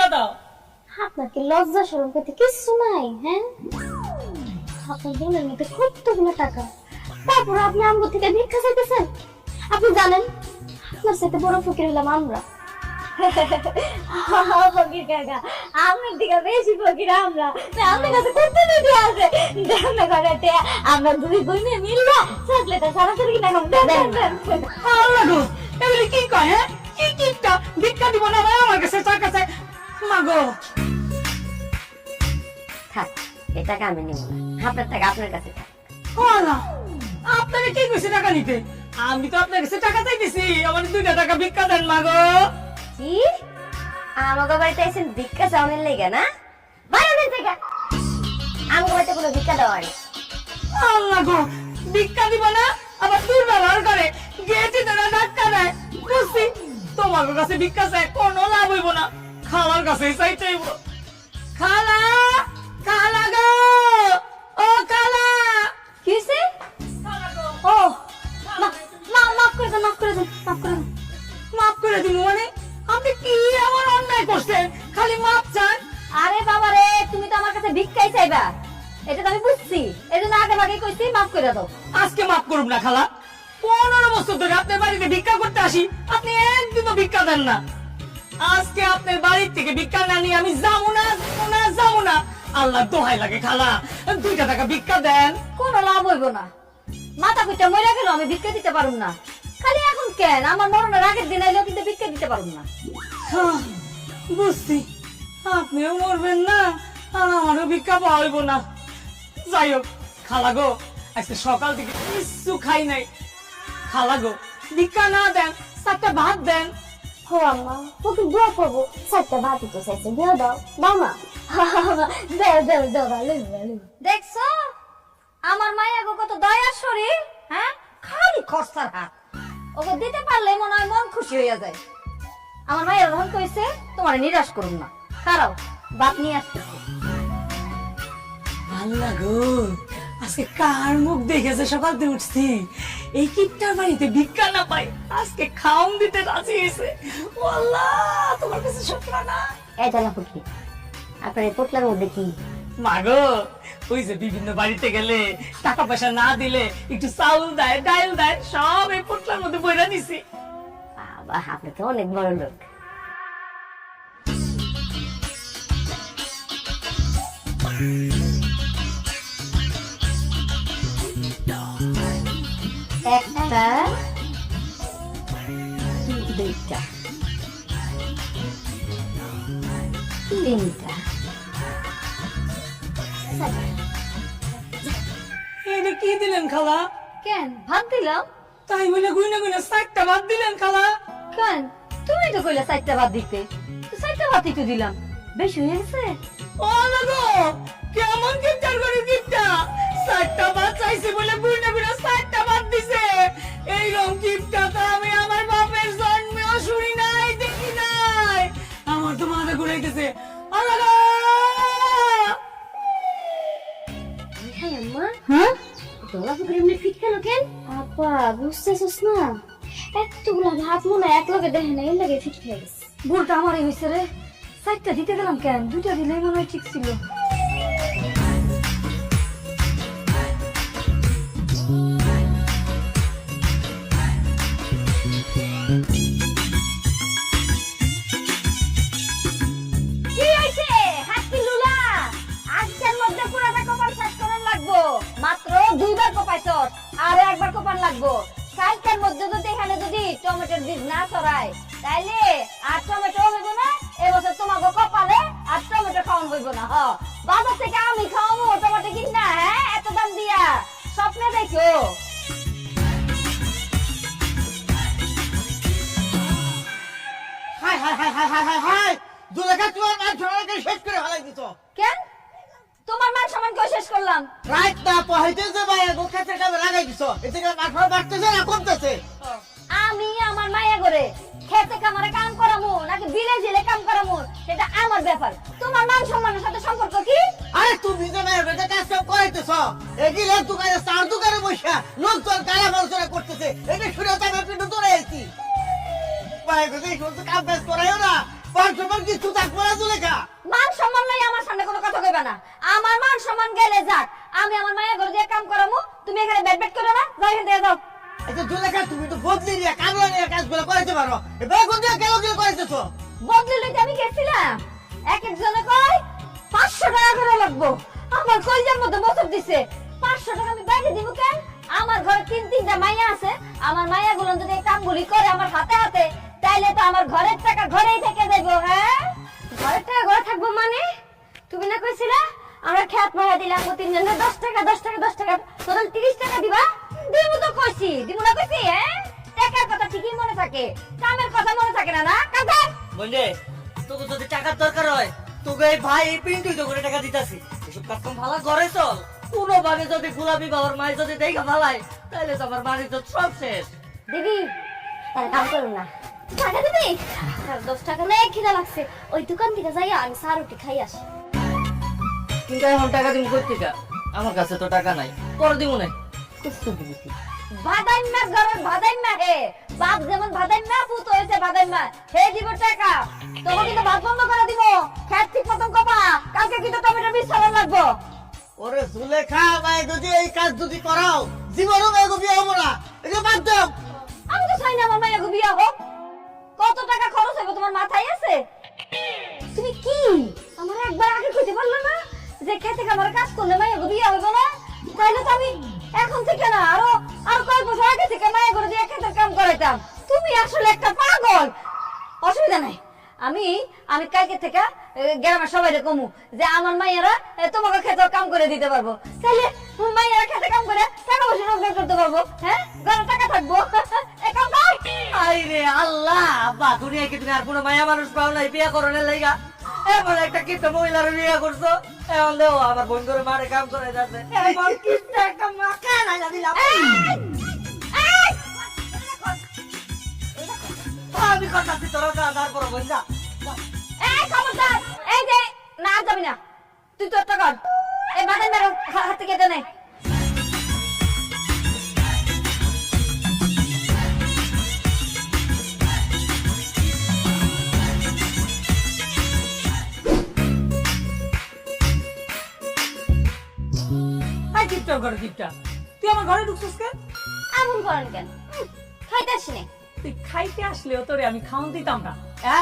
ভিক্ষা দাও। আপনার কি লজ্জা শরম করতে কিছু নাই? হ্যাঁ, আপনার বোনের মধ্যে কতগুলো টাকা, তারপর আপনি আমগো থেকে ভিক্ষা চাইতেছেন? আপনি জানেন আপনার সাথে বড় ফকির হলাম আমরা। ফকির কাকা, আপনার দিকে বেশি ফকির আমরা। আপনার কাছে কত নিধি আছে, জানা করে আমরা দুই বোনে মিললে চকলেটটা সরাসরি কিনা দেন। আল্লাহ গো, এগুলি কি কয়? হ্যাঁ, কি কিপটা ভিক্ষা দিব না ভাই আমার কাছে টাকা চাই। মাগো থাক, এই টাকা আমি নিব না, আপনার টাকা আপনার কাছে থাক। না, আপনাকে কি কইছে টাকা নিতে? আমি তো আপনার কাছে টাকা চাইতেছি, আমার 2টা টাকা ভিক্ষা দেন মাগো। কি আমাকে বাড়িতে এসে ভিক্ষা চাউনের লেগে না? বাইরে থেকে আমার বাড়িতে কোনো ভিক্ষা দেওয়া হয় না। আল্লাহ গো, ভিক্ষা দিব না আবার দুর্ব্যবহার করে, গেছি তোরা ধাক্কা দেয়। বুঝছি তোমার কাছে ভিক্ষা চাই কোনো লাভ হইব না, খালার কাছে চাইতে হইব। খালা, খালা গো, ও খালা। কি হইছে? ও মাফ করে দেন, মাফ করে দেন, মাফ করে দেন। মাফ করে দিব মানে? আপনি কি আমার অন্যায় করছেন, খালি মাপ চান? আরে বাবা রে, তুমি তো আমার কাছে ভিক্ষাই চাইবা, এটা তো আমি বুঝছি, এজন্য আগে ভাগে কইছি মাফ করে দাও। আজকে মাফ করুন না খালা, 15 বছর ধরে আপনার বাড়িতে ভিক্ষা করতে আসি, আপনি একদিনও ভিক্ষা দেন না। আজকে আপনার বাড়ি থেকে ভিক্ষা না নিয়ে আমি যাবো না, যাবো না, যাবো না। আল্লাহ দোহাই লাগে খালা, 2টা টাকা ভিক্ষা দেন। কোনো লাভ হইব না, মাথা কইটা মইরা গেল, আমি ভিক্ষা দিতে পারুম না। খালি এখন কেন আমার মরণের আগের দিন আইলেও কিন্তু ভিক্ষা দিতে পারুম না। হ্যাঁ, বুঝছি আপনিও মরবেন না আর আমারও ভিক্ষা পাওয়া হইব না। যাই হোক খালা গো, আজকে সকাল থেকে কিছু খাই নাই। খালা গো, ভিক্ষা না দেন, 4টা ভাত দেন। হো আম্মা, তোকে দোয়া করবো, 4টা ভাতই তো চাইছে, দিয়ে দাও, দাও না। দাও দাও দাও, ভালো ভালো। দেখছো আমার মায়া গো কত দয়ার শরীর, হ্যাঁ, খালি খরচার হাত। ওকে দিতে পারলে মনে হয় মন খুশি হইয়া যায়। আমার মায়ের যখন কইছে তোমার নিরাশ করুন না, খারাপ ভাত নিয়ে আসতেছে। আল্লাহ গো, আজকে কার মুখ দেখেছে সকাল থেকে উঠছি, এই কিপটার বাড়িতে ভিক্ষা না পাই, আজকে খাওন দিতে রাজি হয়েছে। ও আল্লাহ, তোমার কাছে শুকরানা। এই জানা ফুকি, আপনার এই পোটলার মধ্যে কি? মাগো, ওই যে বিভিন্ন বাড়িতে গেলে টাকা পয়সা না দিলে একটু চাউল দেয়, ডাল দেয়, সব এই পোটলার মধ্যে বইরা দিছি। বাবা, আপনি তো অনেক বড় লোক। একটা, দুইটা, তিনটা, এটা কি দিলেন খালা? কেন ভাত দিলাম? তাই বলে গুইনা গুইনা 4টা ভাত দিলেন খালা? কেন তুমি তো কইলা 4টা ভাত দিতে, তো 4টা ভাতই তো দিলাম, বেশি হয়ে গেছে। ও আল্লাহ গো, কেমন কিপটার করে কিপটা, 4টা ভাত চাইছে বলে গুইনা গুইনা 4টা ভাত দিছে। এইরকম কিপটা তো আমি আমার বাপের জন্মেও শুনি নাই, দেখি নাই। আমার তো মাথা ঘুরাইতেছে। আল্লাহ গো! হ্যাঁ আম্মা, হ্যাঁ, তোলা ফুকরে এমনি ফিট কেন কেন? আপা বুঝতেছিস না, এতগুলা ভাত মনে এক লগে দেখে না, এর লগে ফিট খেয়ে গেছে। ভুলটা আমারই হয়েছে রে, 4টা দিতে গেলাম কেন, 2টা দিলেই মনে হয় ঠিক ছিল। কি হইছে হাতি লুলা, আজকের মধ্যে পুরাটা কপাল শেষ করার লাগবো। মাত্র 2বার কোপাইছস, আর একবার কোপান লাগবো। কালকের মধ্যে যদি এখানে যদি টমেটোর বীজ না ছড়ায়, তাইলে আর টমেটো হইব না এবছর তোমাকে কপালে, আর টমেটো খাওয়ান হইব না। হ, বাজার থেকে আমি খাওয়াবো টমেটো কিনা, হ্যাঁ, এত দাম দিয়া স্বপ্নে দেখো। হাই হাই হাই হাই হাই হাই হাই, দুলাকা তোমার মান সম্মানকে শেষ করে ফেলাই দিছো। কেন তোমার মান সম্মান কেউ শেষ করলাম? রাত না পহাইতেছে ভাই, গোখা থেকে লাগাই দিছো, এতে করে মাথা বাড়তেছে না কমতেছে? আমি আমার মায়া করে খেতে কামারে কাম করামু নাকি বিলে জিলে কাম করামু, সেটা আমার ব্যাপার। তোমার মান সম্মানের সাথে সম্পর্ক কি? আরে তুমি যে মেয়ের বেটা কাজ কাম করাইতেছ, এগিলে দোকানে চার দোকানে বসে লোকজন গালা মানুষরা করতেছে, এটা শুনে তো আমি একটু দূরে আছি। ভাই যদি শুনতে কাম কাজ করাইও না, পাঁচ সমান কিছু থাকবো না জুলেখা। মান সম্মান নাই আমার সামনে কোনো কথা কইবা না। আমার মান সম্মান গেলে যাক, আমি আমার মায়ের ঘরে দিয়ে কাম করামু, তুমি এখানে বেট বেট করো না, যাও এখান থেকে যাও। আচ্ছা জুলেখা তুমি তো বদলি নিয়ে কামলা নিয়ে কাজগুলো করাইতে পারো, এবার কোন দিয়ে কেন গেলে করাইতেছো? বদলে লইতে আমি গেছিলাম, এক একজনে কয় 500 টাকা করে লাগবো। আমার কইজার মধ্যে বছর দিছে, 500 টাকা আমি বাইরে দিব কেন? আমার ঘরে তিনটা মাইয়া আছে, আমার মাইয়া গুলো যদি এই কামগুলি করে আমার হাতে হাতে, তাইলে তো আমার ঘরের টাকা ঘরেই থেকে যাইবো। হ্যাঁ, ঘরের টাকা ঘরে থাকবো মানে? তুমি না কইছিলা আমরা খেত মারা দিলাম তিনজনে 10 টাকা 10 টাকা 10 টাকা টোটাল 30 টাকা দিবা? দিমু তো কইছি, দিমু না কইছি? হ্যাঁ, টাকার কথা ঠিকই মনে থাকে, কামের কথা মনে থাকে না। না কাজে বন্ধে তোকে যদি টাকার দরকার হয় তোকে এই ভাই এই পিন্টুই তো করে টাকা দিতাছি। এসব কাজ কাম ভালো করে চল, কোনোভাবে যদি গোলাপি বাবার মায়ের যদি দেখা ভালায় তাহলে তো আমার বাড়ির তো সব শেষ। দিদি তাহলে কাম করুন না, টাকা দিবি? 10 টাকা নেই, খিদা লাগছে, ওই দোকান থেকে যাইয়া আমি চা রুটি খাই আসি। কিন্তু এখন টাকা দিন করতে কা? আমার কাছে তো টাকা নাই, পরে দিব না। ভাদাইম্মা ঘরের ভাদাইম্মা হে, বাপ যেমন ভাদাইম্মা, পুত হয়েছে ভাদাইম্মা, হে দিব টাকা। তোমাকে কিন্তু ভাত বন্ধ করে দিব, খেত ঠিক মতন কপা, কালকে কিন্তু টমেটো বীজ ছাড়া লাগবো। ওরে জুলেখা ভাই যদি এই কাজ যদি করাও জীবনও মেয়ে বিয়ে হবো না, এটা বাদ দাও। আমি তো চাই না আমার মায়ের বিয়া হোক। কত টাকা খরচ হবে তোমার মাথায় আছে? তুমি কি আমার একবার আগে কইতে পারলে না যে খেতে আমার কাজ করলে মায়ের বিয়া হবে না? তাইলে তো আমি এখন থেকে না আরো কয়েক বছর আগে থেকে মায়ের ঘরে দিয়ে খেতে কাম করাইতাম। তুমি আসলে একটা পাগল। অসুবিধা নাই, আমি কালকে থেকে গ্রামের সবাই কমু যে আমার মায়েরা তোমাকে খেতে কাম করে দিতে পারবো। তাহলে মায়েরা খেতে কাম করে টাকা পয়সা রোজগার করতে পারবো। হ্যাঁ, ঘরে টাকা থাকবো। এই কাম কর। আরে আল্লাহ, আব্বা দুনিয়া কি তুমি আর কোনো মায়া মানুষ পাও নাই বিয়া করনের লাইগা? এমন একটা কিপ্টা মহিলার বিয়া করছো, এখন দেও আমার বোন করে মারে কাম করে যাচ্ছে। এমন কিপ্টা একটা মাকা না দিলাম। আমি কথাছি তোর তারপর বোন যা। এই খবরদার, এই যে না আর যাবি না, তুই তোর টাকা এই বাদাম মেরে হাত থেকে দে নে। হাই কিপটা ঘরে কিপটা, তুই আমার ঘরে ঢুকছিস কেন? এমন করেন কেন? খাইতে আসি না। তুই খাইতে আসলেও তোরে আমি খাওয়ান দিতাম না।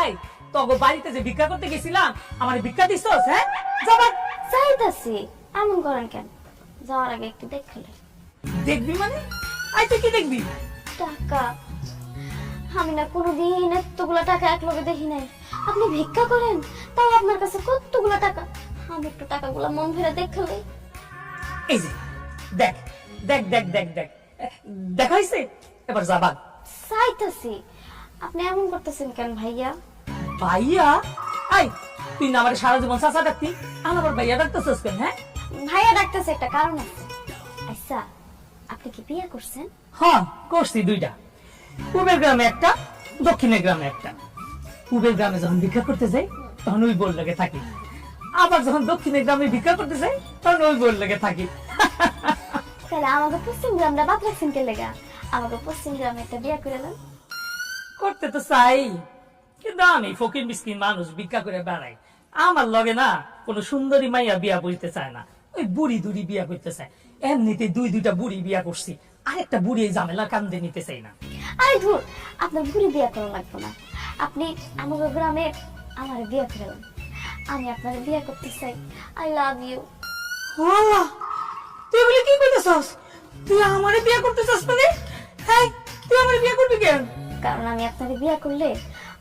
এই তগো বাড়িতে যে ভিক্ষা করতে গেছিলাম, আমার ভিক্ষা দিছস? হ্যাঁ, যাবা চাইতাছি, এমন করেন কেন? যাওয়ার আগে একটু দেখলে। দেখবি মানে? আই তুই কি দেখবি? টাকা আমি না কোনোদিন এতগুলা টাকা এক লগে দেখি নাই। আপনি ভিক্ষা করেন, তাও আপনার কাছে কতগুলা টাকা। আমি একটু টাকাগুলা মন ভরে দেখলে। এই যে দেখ দেখ দেখ দেখ দেখ দেখা হয়েছে, এবার যাবা। চাইতাছি, আপনি এমন করতেছেন কেন ভাইয়া? ভাইয়া? আই তুই না আমার সারা জীবন চাচা ডাকতি, আমার ভাইয়া ডাকতেছিস কেন? হ্যাঁ, ভাইয়া ডাকতেছে একটা কারণ আছে। আচ্ছা, আপনি কি বিয়ে করছেন? হ্যাঁ করছি দুইটা, পূবের গ্রামে একটা, দক্ষিণের গ্রামে একটা। পূবের গ্রামে যখন ভিক্ষা করতে যাই তখন ওই বোর লেগে থাকি, আবার যখন দক্ষিণের গ্রামে ভিক্ষা করতে যাই তখন ওই বোর লেগে থাকি। তাহলে আমাকে পশ্চিম গ্রামটা বাদ রাখছেন কে লেগা? আমাকে পশ্চিম গ্রামে একটা বিয়ে করে দেন। করতে তো চাই, কিন্তু আমি ফকির মিসকিন মানুষ, ভিক্ষা করে বেড়াই। আমার লগে না কোনো সুন্দরী মাইয়া বিয়া বলতে চায় না, ওই বুড়ি দুড়ি বিয়া করতে চায়। এমনিতে দুইটা বুড়ি বিয়া করছি, আরেকটা বুড়ি এই ঝামেলা কান্দে নিতে চাই না। আরে ধুর, আপনার বুড়ি বিয়ে করা লাগবে না। আপনি আমাকে গ্রামে আমার বিয়ে করে দেন। আমি আপনার বিয়ে করতে চাই। I love you. আল্লাহ, তুই বলে কি করতেছস? তুই আমারে বিয়ে করতে চাস মানে? হ্যাঁ, তুই আমারে বিয়ে করবি কেন? কারণ আমি আপনার বিয়ে করলে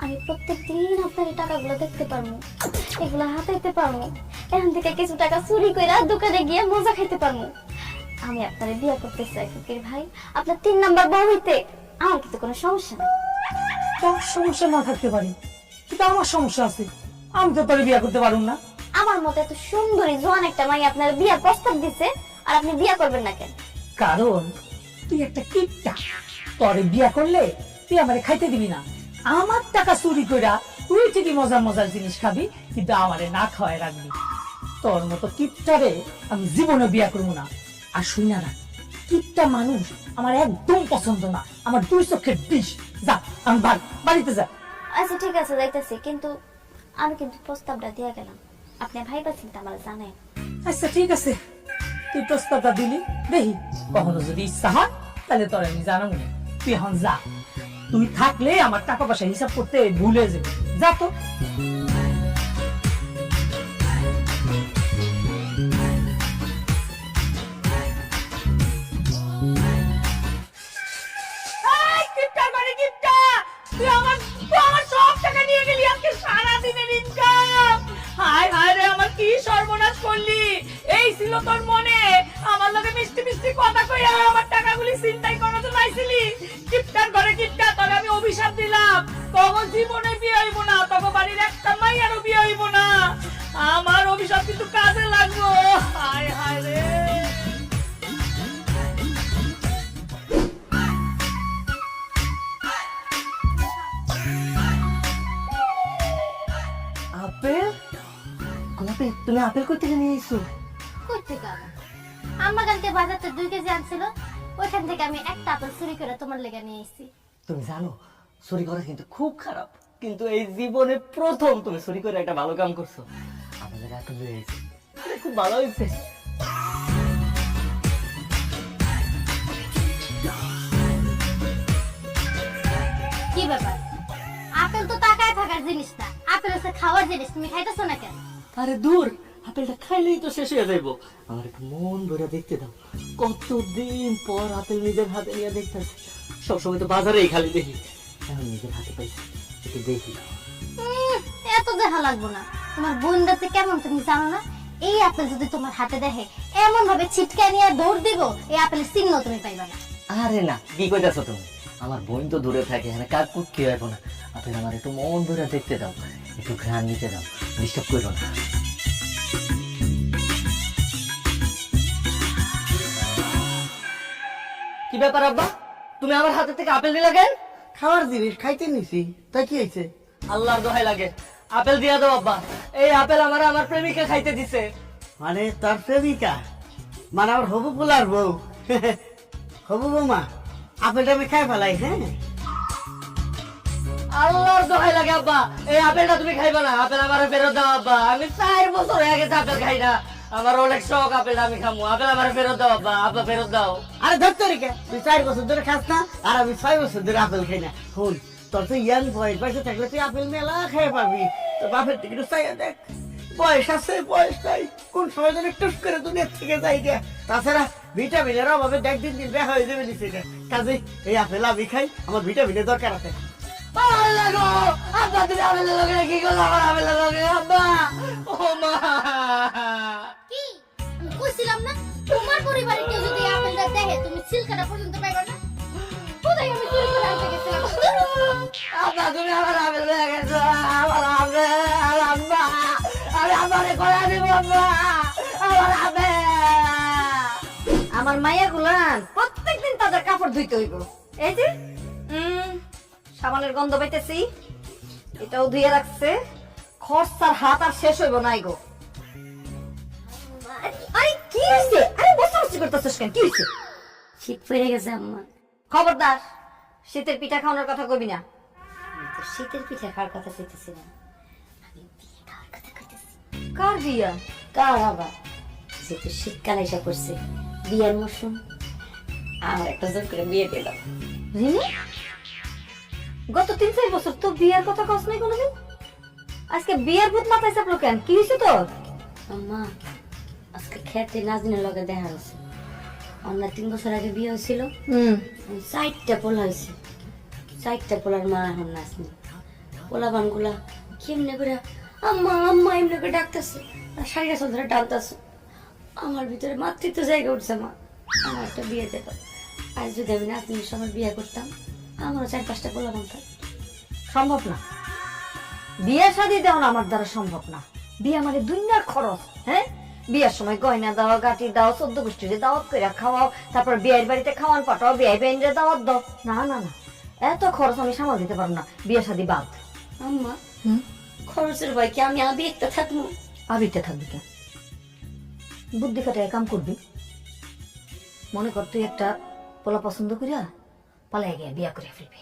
আমি প্রত্যেকদিন আপনার টাকাগুলো দেখতে পারবো, এগুলো হাতাইতে পারবো, এখান থেকে কিছু টাকা চুরি করে দোকানে গিয়ে মজা খাইতে পারবো। আমি আপনার বিয়ে করতে চাই ফকির ভাই। আপনার 3 নাম্বার বউ হইতে আমার কিন্তু কোনো সমস্যা নেই। তোর সমস্যা না থাকতে পারি, কিন্তু আমার সমস্যা আছে। আমি তো তোরে বিয়ে করতে পারুম না। আমার মতো এত সুন্দরী জোয়ান একটা মাই আপনার বিয়ার প্রস্তাব দিছে, আর আপনি বিয়ে করবেন না কেন? কারণ তুই একটা কিপটা, তোরে বিয়ে করলে তুই আমারে খাইতে দিবি না। আমার টাকা চুরি কইরা তুই ঠিকই মজার মজার জিনিস খাবি, কিন্তু আমারে না খাওয়াই রাখবি। তোর মতো কিপটারে আমি জীবনে বিয়ে করবো না। আর শুই না, কিপটা মানুষ আমার একদম পছন্দ না, আমার 2 চোখের বিষ। যা, আমি বাড়িতে যা। আচ্ছা ঠিক আছে, যাইতেছি, কিন্তু আমি কিন্তু প্রস্তাবটা দিয়ে গেলাম, আপনি ভাইবা চিন্তা আমার জানেন। আচ্ছা ঠিক আছে, তুই প্রস্তাবটা দিলি, দেখি কখনো যদি ইচ্ছা হয় তাহলে তোর আমি জানাবো না। তুই এখন যা, তুই থাকলে আমার টাকা পয়সা হিসাব করতে ভুলে যাবে, যা তো। এই, কিপটা করে কিপটা, তুই আমার সব টাকা নিয়ে গেলি, আজকে সারাদিনের ইনকাম। হায় হায় রে, আমার কি সর্বনাশ করলি। এই ছিল তোর মনে, আমার লগে মিষ্টি মিষ্টি কথা কইয়া আমার টাকাগুলি চিন্তাই করার জন্য আইছিলি। কিপটার ঘরে কিপটা, তোরে আমি অভিশাপ দিলাম, তোর জীবনে বিয়ে হইব না, তোর বাড়ির একটা মাইয়ারও বিয়ে হইব না। আমার অভিশাপ কিন্তু কাজে লাগবো। হায় হায় রে। আপেল? গোলাপি, তুমি আপেল কই থেকে নিয়ে এসো? কই থেকে আনো? আমার কালকে বাজারতে 2 কেজি আনছিল, ওইখান থেকে আমি একটা আপেল চুরি করে তোমার লেগে নিয়ে এসেছি। তুমি জানো চুরি করা কিন্তু খুব খারাপ, কিন্তু এই জীবনে প্রথম তুমি চুরি করে একটা ভালো কাম করছো। আমাদের আপেল লয়ে এসেছি, খুব ভালো হয়েছে। কি ব্যাপার? আপেল তো টাকায় থাকার জিনিস না, আপেল হচ্ছে খাওয়ার জিনিস, তুমি খাইতেছো না কেন? আরে দূর, আপেলটা খাইলেই তো শেষ হয়ে যাইবো। আমার একটু মন ভরে দেখতে দাও, কতদিন পর আপেল নিজের হাতে নিয়ে দেখতেছি। সবসময় তো বাজারেই খালি দেখি, এখন নিজের হাতে পাইছি, একটু দেখি। এত দেখা লাগবো না, তোমার বোন রাতে কেমন তুমি জানো না? এই আপেল যদি তোমার হাতে দেখে এমন ভাবে ছিটকে নিয়ে দৌড় দিব, এই আপেলের চিহ্ন তুমি পাইবা না। আরে না, কি কইতাছো তুমি? আমার বোন তো দূরে থাকে, এখানে কাজ কুট কি হইব না। আপেল আমার একটু মন ভরে দেখতে দাও, একটু ঘ্রাণ নিতে দাও, ডিস্টার্ব করো না। কি ব্যাপার আব্বা, তুমি আমার হাতে থেকে আপেল দিলা কেন? খাওয়ার জিনিস খাইতে নিছি, তাই কি হয়েছে? আল্লাহর দোহাই লাগে, আপেল দিয়া দাও আব্বা। এই আপেল আমার প্রেমিকা খাইতে দিছে। মানে তার প্রেমিকা, মানে আমার হবু পোলার বউ। হবু বৌমা, আপেলটা আমি খাই ফেলাই। হ্যাঁ, আল্লাহর দোহাই লাগে আব্বা, এই আপেলটা তুমি খাইবা না, আপেল আমার ফেরত দাও আব্বা। আমি 4 বছর হয়ে গেছে আপেল খাই না, আমার অনেক শখ আপেল আমি খামু। আপেল আমার ফেরত দাও আব্বা, আব্বা ফেরত দাও। আরে ধরতে রেখে তুই 4 বছর ধরে খাস না, আর আমি 6 বছর ধরে আপেল খাই না। শুন, তোর তো ইয়াং বয়স, বয়সে থাকলে তুই আপেল মেলা খেয়ে পাবি। তো বাপের দিকে একটু চাইয়া দেখ, বয়স আছে, বয়স নাই, কোন সময় যেন টুস করে দুনিয়ার থেকে যাই গে। তাছাড়া ভিটামিনের অভাবে দেখ দিন দিন দেখা হয়ে যাবে নিচে। কাজে এই আপেল আমি খাই, আমার ভিটামিনের দরকার আছে। আল্লাহ গো, আব্বা তুমি আপেলের লগে কি করলো? আমার আপেলের লগে আব্বা, ও মা। কি আমি কইছিলাম না, তোমার পরিবারে কেউ যদি এই আপেলটা দেখে তুমি সিলকাটা পর্যন্ত পাইবা না। কোথায় আমি চুরি করে আনতে গেছিলাম? আব্বা তুমি আমার আপেল লয়ে গেছো, আমার আপেল আব্বা, আমি আব্বারে করে দিব আব্বা, আমার আপেল। আমার মাইয়া গুলান প্রত্যেকদিন তাদের কাপড় ধুইতে হইব। এই যে সাবানের গন্ধ পাইতেছি, এটাও ধুয়ে রাখছে। খরচার হাত আর শেষ হইব নাই গো। আরে কি হইছে? আরে বসে বসে করতেছিস কেন? কি হইছে? শীত পড়ে গেছে আম্মা। খবরদার, শীতের পিঠা খাওয়ানোর কথা কইবি না। আমি তো শীতের পিঠা খাওয়ার কথা চাইতেছি না, আমি বিয়ে খাওয়ার কথা কইতেছি। কার বিয়া? কার আবার? যেহেতু শীতকাল এসে পড়ছে, বিয়ের মৌসুম, আমার একটা জোর করে বিয়ে দিল। রিমি, গত 3-4 বছর তো বিয়ের কথা কস নাই কোনোদিন, আজকে বিয়ের ভূত মাথায় চাপলো কেন? কি হয়েছে তোর? আম্মা, আজকে খেতে নাজনের লগে দেখা হয়েছে। অন্য 3 বছর আগে বিয়ে হয়েছিল, 4টা পোলা হয়েছে। 4টা পোলার মা এখন নাচনি। পোলাবান গুলা কেমনে করে আম্মা আম্মা এমনি করে ডাকতেছে, আর 4 বছর ধরে ডাকতেছে। আমার ভিতরে মাতৃত্ব জায়গা উঠছে। মা, আমার একটা বিয়ে দিত। আর যদি আমি নাচনির সময় বিয়ে করতাম, আমারও 4-5টা পোলাবান থাকতো। সম্ভব না, বিয়ে শাদী দেওয়া আমার দ্বারা সম্ভব না। বিয়ে মানে দুনিয়ার খরচ। হ্যাঁ, বিয়ের সময় গয়না দাও, গাটি দাও, 14 গোষ্ঠীরে দাওয়াত করে খাওয়াও, তারপর বিয়ের বাড়িতে খাওয়ান পাঠাও, বিয়ে বাইরে দাওয়াত দাও। না না না, এত খরচ আমি সামাল দিতে পারবো না। বিয়ে শাদী বাদ। আম্মা, খরচের ভয় কি আমি আবি একটা থাকবো? আবিরটা থাকবি কেন? বুদ্ধি খাটায় কাম করবি। মনে কর তুই একটা পোলা পছন্দ করিয়া পালাই গিয়ে বিয়ে করে ফেলবি,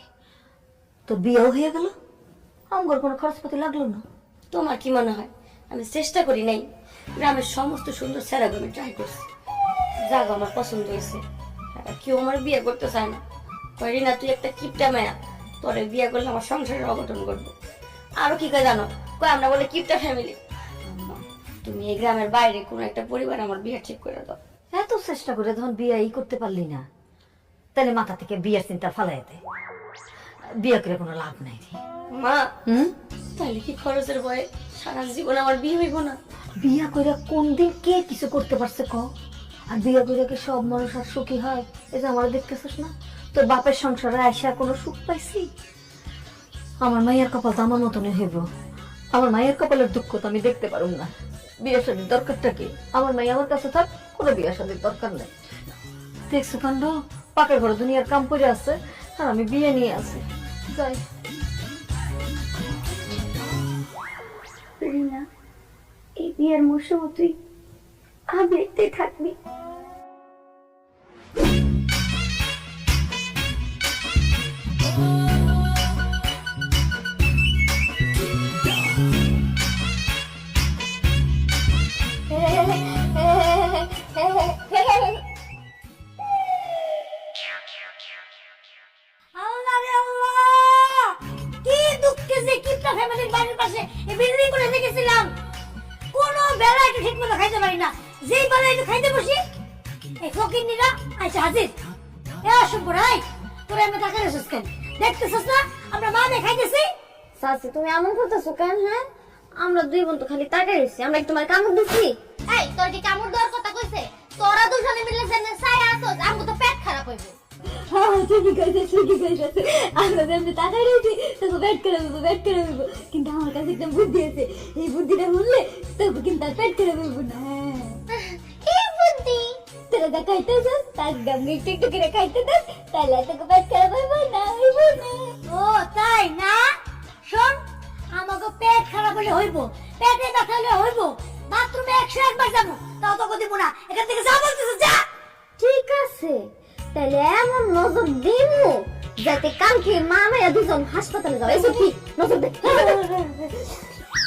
তো বিয়েও হয়ে গেল, আমার কোনো খরচপাতি লাগলো না। তোমার কি মনে হয় আমি চেষ্টা করি নাই? গ্রামের সমস্ত সুন্দর ছেলেগুলো আমি ট্রাই করছি, যাক আমার পছন্দ হয়েছে। কেউ আমার বিয়ে করতে চায় না, কয় না তুই একটা কিপটা মায়া, তোরে বিয়ে করলে আমার সংসারের অঘটন করবো। আরো কি কয় জানো, কয় আমরা বলে কিপটা ফ্যামিলি। তুমি এই গ্রামের বাইরে কোনো একটা পরিবার আমার বিয়ে ঠিক করে দাও। এত চেষ্টা করে যখন বিয়ে করতে পারলি না, তাহলে মাথা থেকে বিয়ের চিন্তা ফালাই দে। বিয়ে করে কোনো লাভ নাই রে। মা তাহলে কি খরচের ভয়ে সারা জীবন আমার বিয়ে হইব না? বিয়া করে কোন দিন কে কিছু করতে পারছে ক? আর বিয়া করে কি সব মানুষ আর সুখী হয়? এই যে আমার দেখতেছিস না, তোর বাপের সংসারে আইসা কোনো সুখ পাইছি? আমার মায়ের কপাল তো আমার মতনই হইব। আমার মায়ের কপালের দুঃখ তো আমি দেখতে পারুম না। বিয়ে শাদীর দরকারটা কি? আমার মাই আমার কাছে থাক, কোনো বিয়ে শাদীর দরকার নেই। দেখছো কাণ্ড, পাকের ঘরে দুনিয়ার কাম করে আছে আর আমি বিয়ে নিয়ে আছি। যাই রিনা, এই বিয়ের মৌসুমে তুই আবেগতেই থাকবি। আল্লাহ রে আল্লাহ, কি দুঃখে যে কিপটা ফ্যামিলির বাড়ির পাশে এই বিল্ডিং করে রেখেছিলাম, কোনো বেলা একটু ঠিক মতো খাইতে পারি না। যেই বেলা একটু খাইতে বসি, এই ফকিন্নিরা আইসা হাজির। এ অসভ্য রাই, তোরা এমনি টাকা রেছিস কেন? দেখতেছিস না আমরা মা দিয়ে খাইতেছি? চাচি তুমি এমন করতেছো কেন? হ্যাঁ, আমরা দুই বোন তো খালি তাকাই রইছি, আমরা কি তোমার কামড় দিচ্ছি? এই তোর কি কামড় দেওয়ার কথা কইছে? তোরা দুজনে মিলে জেনে চাই আসোস, আমগো তো পেট খারাপ হইবে। হ্যাঁ ঠিকই কইছে। আমরা যেমনি তাকাই রইছি তোকে পেট করে দেবো, পেট করে দেবো। কিন্তু আমার কাছে একটা বুদ্ধি আছে, এই বুদ্ধিটা বললে তোকে কিন্তু আর পেট করে দেবো না। কি বুদ্ধি? তোরা যা খাইতেছিস তার গামে একটু একটু করে খাইতে দেস, তাহলে তোকে পেট করে দেবো না, হইব না। ও তাই না? শোন, আমাকে পেট খারাপ হলে হইব, পেটে ব্যথা হলে হইব, বাথরুমে 101 বার যাবো, তাও তোকে দিব না। এখান থেকে যা বলতেছিস যা। ঠিক আছে, তাহলে এমন নজর দিমু যাতে কালকে মা মেয়া দুজন হাসপাতালে যাও। এসো ঠিক নজর দে।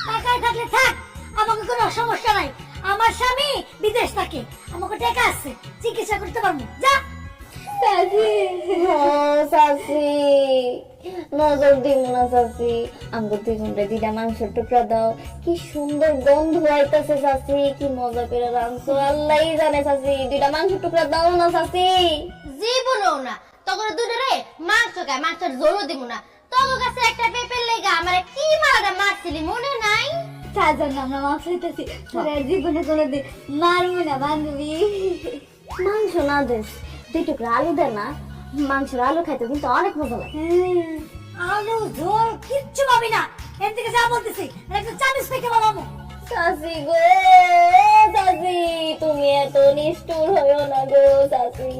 টাকায় থাকলে থাক, আমাকে কোনো সমস্যা নাই। আমার স্বামী বিদেশ থাকে, আমাকে টাকা আছে, চিকিৎসা করতে পারবো। যা। চাচি, ও চাচি, নজর দিমু না চাচি। আমগো দুই ঘন্টা দিদা মাংসের টুকরা দাও, কি সুন্দর গন্ধ আইতাছে চাচি, কি মজা করে রাঁধছো আল্লাহই জানে চাচি। দুইটা মাংসের টুকরা দাও না চাচি। জীবনও না তখন দুটোরে মাংস খায়, মাংসের ঝোলও দিব না। তোর কাছে একটা পেপের লেগা আমারে কি মারাটা মারছিলি মনে নাই? তার জন্য আমরা মাংস খাইতেছি, তোরা জীবনে কোনোদিন মারবো না বান্ধবী। মাংস না দেস, দুই টুকরা আলু দে না, মাংসের আলু খাইতে কিন্তু অনেক মজা লাগে। আলু ঝোল কিচ্ছু পাবি না। এর থেকে যা বলতেছি, একটা চামিচ পেকে বাবামু। চাচি গো, চাচি তুমি এত নিষ্ঠুর হইও না গো চাচি।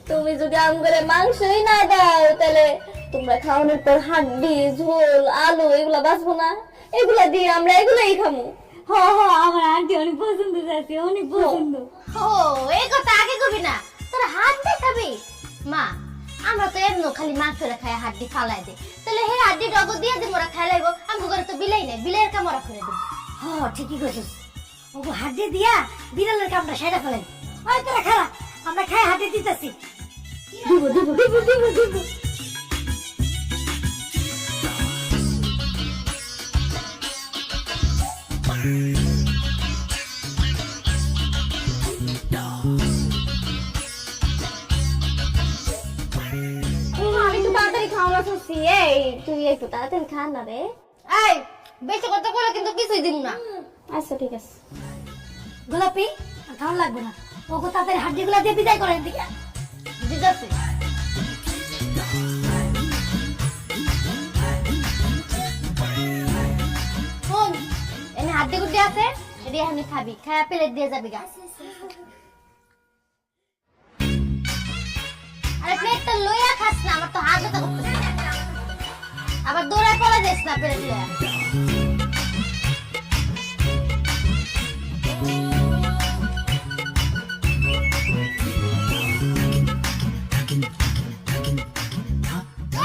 তুমি যদি আম করে মাংসই না দাও, তাহলে তোমরা খাওয়ানোর পর হাড্ডি ঝোল আলু এগুলা বাঁচবো না, এগুলা দিয়ে আমরা এগুলাই খামু। আমার আন্টি অনেক পছন্দ চাচি, অনেক পছন্দ। ও এই কথা আগে কবি না, তোর হাত দিয়ে খাবি? মা আমরা তো এমন খালি মাংসরা খাই হাড্ডি ফালাই দে, তাহলে হে হাড্ডি ডগো দিয়ে দিই মোরা খাই লাইব। আমগো ঘরে তো বিলাই নাই, বিলের কামড়া করে দেব। হ্যাঁ ঠিকই কইছিস, ওগো হাড্ডি দিয়া বিড়ালের কামটা সেরা ফেলাই। ওই তোরা খারা, আমরা খাই হাড্ডি দিতেছি। দিব দিব দিব দিব দিব। আমি তো তাড়াতাড়ি খাওয়া চাচ্ছি, এই তুই একটু তাড়াতাড়ি খা না রে। এই বেশি কথা বলে কিন্তু কিছুই দিব না। আচ্ছা ঠিক আছে। গোলাপি আর খাওয়া লাগবে না, ওগো তাদের হাড্ডি গুলা দিয়ে বিদায় করেন দিকে। দিদাসি শোন, এনে হাড্ডি গুড্ডি আছে, এটি এখানে খাবি, খায়া প্লেট দিয়ে যাবি গা। আরে প্লেটটা লইয়া খাস না, আমার তো হাত ব্যথা করতেছে। আবার দৌড়ায় পলা যাস না প্লেট লইয়া।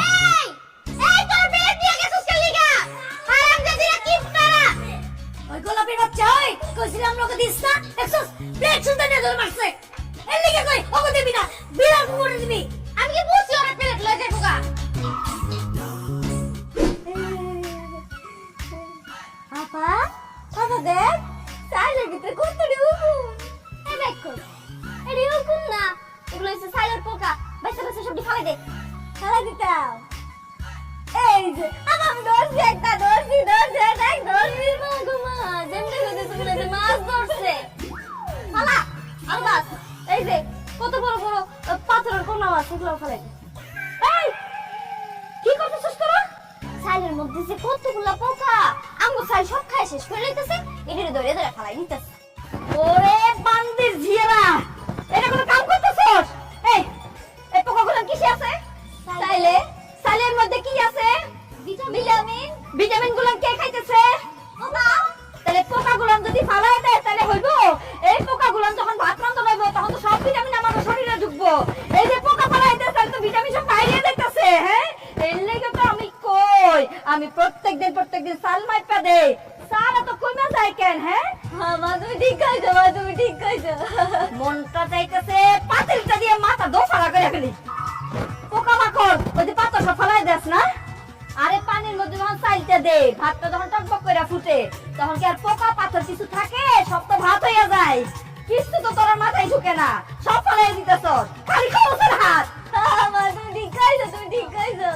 এই, এই তোর প্লেট দিয়ে গেছিস কে লিগা? হারামজাদিরা কিপটারা, দেখছস প্লেট সুন্দর নিয়ে ধরে মারছে এর লিগে কই ওকে দিবি না বিড়াল করে দিবি আমি কি বুঝছি ওরা প্লেট লয়ে যাবো গা আপা আপা দেখ সাইলের ভিতরে কতটি উকুন এই ব্যাক কর এডি উকুন না এগুলো হচ্ছে সাইলের পোকা বেঁচে বেঁচে সবটি ফালাই দে খেলা দিতাম এই যে আমার ধরছি একটা ধরছি দেখ ধরছি মা গো মা যেমনি হইতে শুনে যে মাছ ধরছে ফালা আর মাছ এই যে কত বড় বড় পাথরের কোনা মাছ এগুলো ফালাই দে এই কি করতেছিস তোরা সাইলের মধ্যে যে কতগুলা পোকা আমগো সাইল সব খায় শেষ করে লইতেছে এটারে ধরে ধরে ফালাই দিতেছে। ওরে বান্দির ঝিয়েরা এটা কোনো কাম করতেছস এই এই পোকাগুলো কিসে আছে সাইলে সাইলের মধ্যে কি আছে ভিটামিন ভিটামিন গুলো কে খাইতেছে ওমা তাহলে পোকাগুলো যদি ফালাই দেয় তাহলে হইবো এই পোকাগুলো যখন ভাত রান্না হইবো তখন তো সব ভিটামিন আমাদের শরীরে ঢুকবো এই যে পোকা ফালাই দেয় তাহলে তো ভিটামিন সব বাইরে দেখতেছে হ্যাঁ এর লেগে তো আমি কই আমি প্রত্যেকদিন সাল মাইপা দেই সারা তো কইমা যায় কেন হ্যাঁ মা তুমি ঠিক কইছো মা তুমি ঠিক কইছো মনটা চাইতেছে পাতিলটা দিয়ে মাথা দোফালা করে ফেলি পোকামাকড় ওই যে পাতা সব ফালাই দেস না আরে পানির মধ্যে যখন চাইতে দে ভাতটা যখন টকবক করে ফুটে তখন কি আর পোকা পাথর কিছু থাকে সব তো ভাত হইয়া যায় কিছু তো তোর মাথায় ঢুকে না সব ফালাই দিতেছ খালি খবর হাত মা তুমি ঠিক কইছো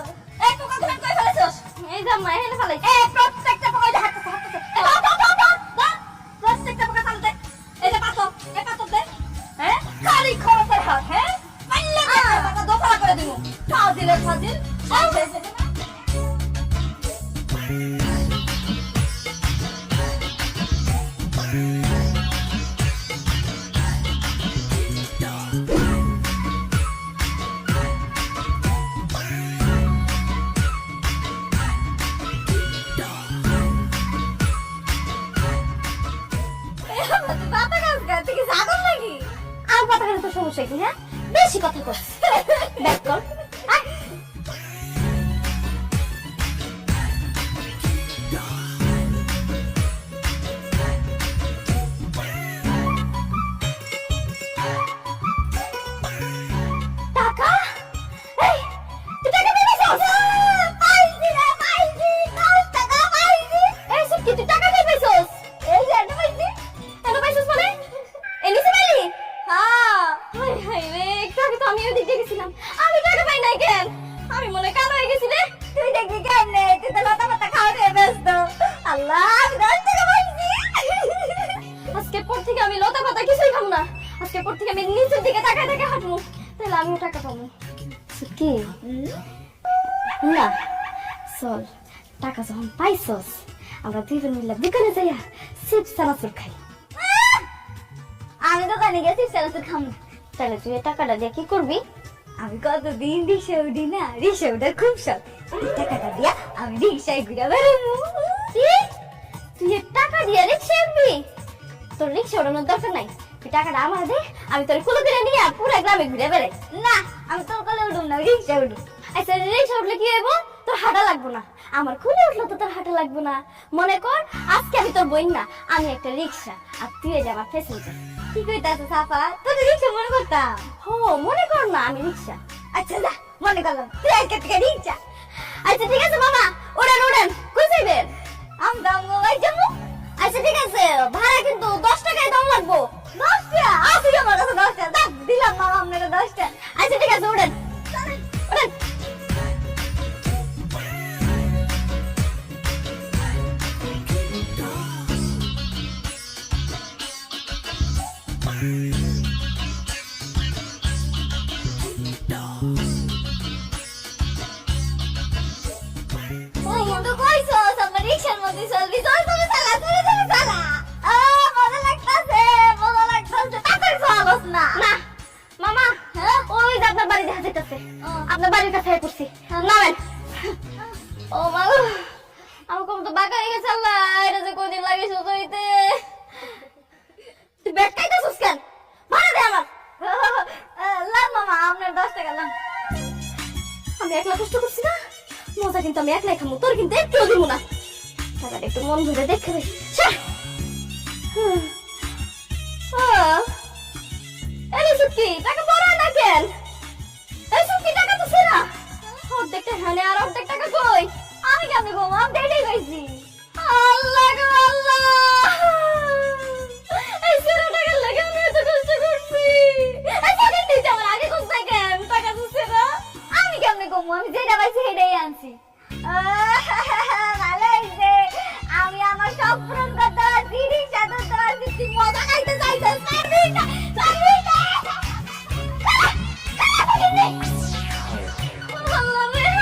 এই পোকাগুলো কই ফেলেছস এই যে মা এখানে ফালাই এই প্রত্যেকটা পোকা যে হাঁটতেছে প্রত্যেকটা পোকা চালতে এই যে পাথর এই পাথর দে হ্যাঁ খালি খবর হাত হ্যাঁ পাইলে মাথা দোফালা করে দিমু ফাজিল পাতা গাছ গাছ থেকে জাগর লাগি আর কথা বলে তো সমস্যা কি হ্যাঁ বেশি কথা কর ব্যাক কর আয়। টাকা এই তুই টাকা পেয়েছিস পাইছি রে পাইছি 10 টাকা পাইছি এই সব কি তুই টাকা পেয়েছিস এই যে এটা পাইছি এত পাইছিস মানে এনিসে পাইলি হ্যাঁ হাই হাই রে একটু আগে তো আমি ওদিক দিয়ে গেছিলাম আমি টাকা পাই নাই কেন আমি মনে হয় কালো হয়ে গেছি রে তুই দেখবি কেমনে তুই তো লতা পাতা খাওয়া দিয়ে ব্যস্ত আল্লাহ আমি 10 টাকা পাইছি আজকের পর থেকে আমি লতা পাতা কিছুই খাবো না আজকের পর থেকে আমি নিচের দিকে তাকায় তাকায় হাঁটবো তাহলে আমিও টাকা পাবো কি না চল টাকা যখন পাইছস আমরা দুইজন মিলে দোকানে যাইয়া চিপস চানাচুর খাই আমি দোকানে গেছি সেলফি খাম তাহলে তুই এই টাকাটা দিয়ে কি করবি আমি কতদিন রিক্সা উঠি না রিক্সা উঠার খুব শখ এই টাকাটা দিয়া আমি রিক্সায় ঘুরে বেড়াবো কি তুই এই টাকা দিয়ে রিক্সা উঠবি তোর রিক্সা ওঠানোর দরকার নাই তুই টাকাটা আমার দে আমি তোর কুলো করে নিয়ে পুরো গ্রামে ঘুরে বেড়াই না আমি তোর কলে উঠুম না রিক্সা উঠুম আচ্ছা রিক্সা উঠলে কি হইব তোর হাঁটা লাগবো না আমার খুলে উঠলো তো তোর হাঁটা লাগবো না মনে কর আজকে আমি তোর বই না আমি একটা রিক্সা আর তুই যে আমার প্যাসেঞ্জার কি কইতাছে সাফা তোর রিক্সা মনে করতাম হো মনে কর না আমি রিক্সা আচ্ছা যা মনে করলাম তুই আজকে থেকে রিক্সা আচ্ছা ঠিক আছে মামা উড়েন কই যাইবেন আমি দাম মোবাইল যাবো আচ্ছা ঠিক আছে ভাড়া কিন্তু 10 টাকায় দাম লাগবো 10 টাকা আসি আমার কাছে 10 টাকা দাম দিলাম মামা আপনাকে 10 টাকা আচ্ছা ঠিক আছে উড়েন উড়েন তুই কিন্তু কইছস আমার রিক্সার মধ্যে চলবি চল তুমি চালা মজা লাগতাছে তাড়াতাড়ি চলস না না মামা ওই যে আপনার বাড়ি দেখা যাইতেছে আপনার বাড়ির কাছে পড়ছি নামেন ও মা গো, আমার কম তো বাঁকা হয়ে গেছে আল্লাহ এটা যে কদিন লাগে সুস্থ হইতে তুই ব্যাগ খাইতেছিস কেন ভাড়া দে আমার লাম মামা আপনার 10 টাকা লাম আমি একলা কষ্ট করছি না মজা কিন্তু আমি একলাই খামো তোর কিন্তু একটু দিব না টাকাটা একটু মন ভরে দেখে এই সুটকি টাকা বড় না কেন? এই সুটকি টাকা তো ছেড়া। অর্ধেক টাকা হানে আর অর্ধেক টাকা কই? আমি কেমনে গো মা দেড়ই কইছি। আল্লাহ গো আল্লাহ, এই ছেড়া টাকা লাগে আমি এত কষ্ট করছি। এই পকেট দিতে আমার আগে কোথায় কেন টাকা তো ছেড়া? আমি কেমনে গো মা, আমি যেটা পাইছি সেটাই আনছি। ভালো হইছে, আমি আমার সব পূরণ করতে পারছি, রিক্সা ধরতে পারছি, তুই মজা খাইতে চাইছিস না? আল্লাহ রে, আমার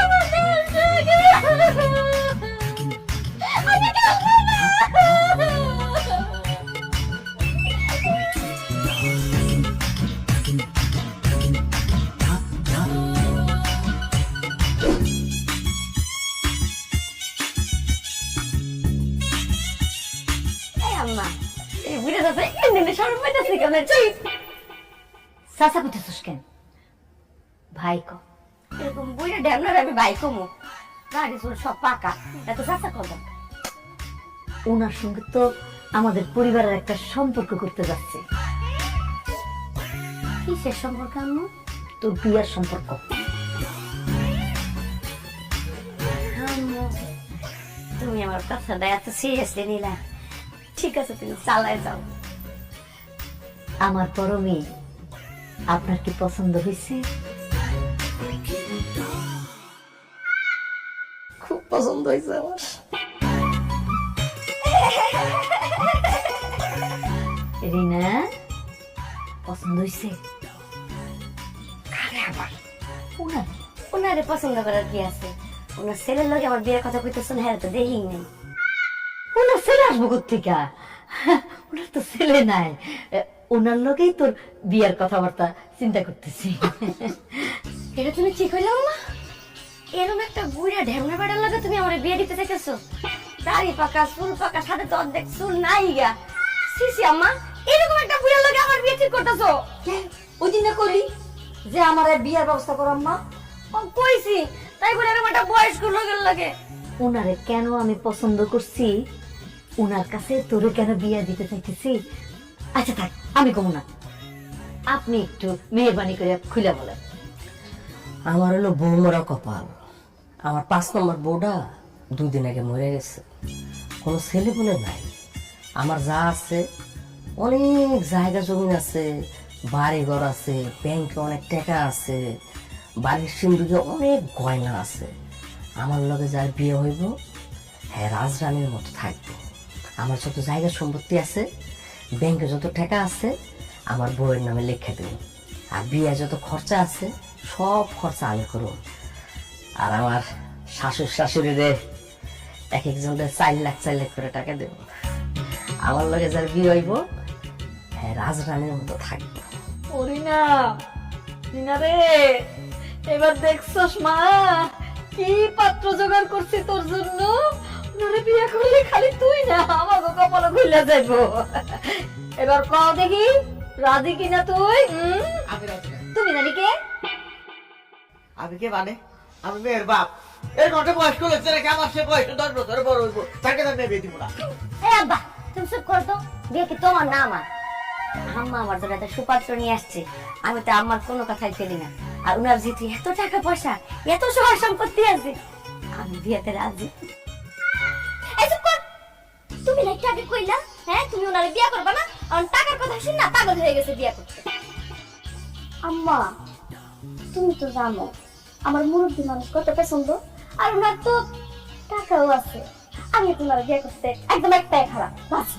আম্মা, এই বুড়া দাদা এমনি সরম পাইতেছে কেন? চাচা কইতেছিস কেন? ভাই কো এরকম বুড়া ড্যামনার আমি ভাই কমু, গাড়ি চুল সব পাকা, এত চাচা কত? ওনার সঙ্গে তো আমাদের পরিবারের একটা সম্পর্ক করতে যাচ্ছে। কিসের সম্পর্ক আম্মু? তোর বিয়ার সম্পর্ক। আম্মু, তুমি আমার কথাটা এত সিরিয়াসলি নিলা? ঠিক আছে, তুমি চালায় যাও। আমার বড় মেয়ে, আপনার কি পছন্দ হয়েছে? খুব পছন্দ হয়েছে আমার। রিনা, পছন্দ হয়েছে? ওনার ওনারে পছন্দ করার কি আছে? ওনার ছেলের লোক আমার বিয়ের কথা কইতেছেন, হ্যাঁ তো দেখি নাই। ওনার ছেলে আসবো কোথেকে? ওনার তো ছেলে নাই। ওনার লোকেই তোর বিয়ার কথাবার্তা চিন্তা করতেছি। এটা তুমি ঠিক হইলাম না? এরকম একটা বুড়া ঢেমনা বেড়ার লাগে তুমি আমার বিয়ে দিতে চাইতেছো? দাড়ি পাকা, চুল পাকা, সাথে তো অর্ধেক চুল নাই গা। সিসি আম্মা, এরকম একটা বুড়ার লাগে আমার বিয়ে ঠিক করতেছো? ওই দিন না কলি যে আমার বিয়ার ব্যবস্থা কর আম্মা। কইছি, তাই বলে এরকম একটা বয়স্ক লোকের লাগে? ওনারে কেন আমি পছন্দ করছি, ওনার কাছে তোরে কেন বিয়া দিতে চাইতেছি, আচ্ছা থাক, আমি কমু না। আপনি একটু মেহরবানি করে খুলে বলেন। আমার হলো বউ মরা কপাল। আমার 5 নম্বর বউটা 2 দিন আগে মরে গেছে। কোনো ছেলে বলে নাই। আমার যা আছে, অনেক জায়গা জমি আছে, বাড়ি ঘর আছে, ব্যাংকে অনেক টাকা আছে, বাড়ির সিন্ধুকে অনেক গয়না আছে। আমার লগে যার বিয়ে হইব, হ্যাঁ রাজরানীর মতো থাকবে। আমার যত জায়গা সম্পত্তি আছে, ব্যাংকে যত টাকা আছে, আমার বউয়ের নামে লিখে দেব। আর বিয়ে যত খরচা আছে, সব খরচা আমি করব। আর আমার শাশুড় শাশুড়িরে এক একজনদের 4 লাখ করে টাকা দেব। আমার লগে যার বিয়ে হইব, হ্যাঁ রাজরানীর মতো থাকবে। ওরিনা, রিনা রে, এবার দেখছস মা কি পাত্র জোগাড় করছি তোর জন্য। ওনারে বিয়ে করলে খালি তুই না, আমাকে কপালে খুলে যাইবো। এবার কও দেখি, রাজি কিনা তুই? আমি রাজি না। তুমি জানি কে? আমি কে মানে? আমি মেয়ের বাপ। এর ঘন্টা বয়স করলে রেখে আমার সে বয়স 10 বছর বড় হইব, তাকে তো মেয়ে দিব না। এই আব্বা, তুমি চুপ কর তো। বিয়ে কি তোমার না আমার? আম্মা আমার জন্য একটা সুপাত্র নিয়ে আসছে, আমি তো আম্মার কোনো কথাই ফেলি না। আর উনার যেহেতু এত টাকা পয়সা, এত সহায় সম্পত্তি আছে, আমি বিয়েতে রাজি। এই চুপ কর। তুমি নাকি আগে কইলা, হ্যাঁ তুমি ওনারে বিয়ে করবা না? আর টাকার কথা শুন না পাগল হয়ে গেছে বিয়ে করতে। আম্মা, তুমি তো জানো আমার মুরব্বী মানুষ কত পছন্দ, আর ওনার তো টাকাও আছে। আমি তোমার বিয়ে করতে একদম একটাই খারাপ বাস।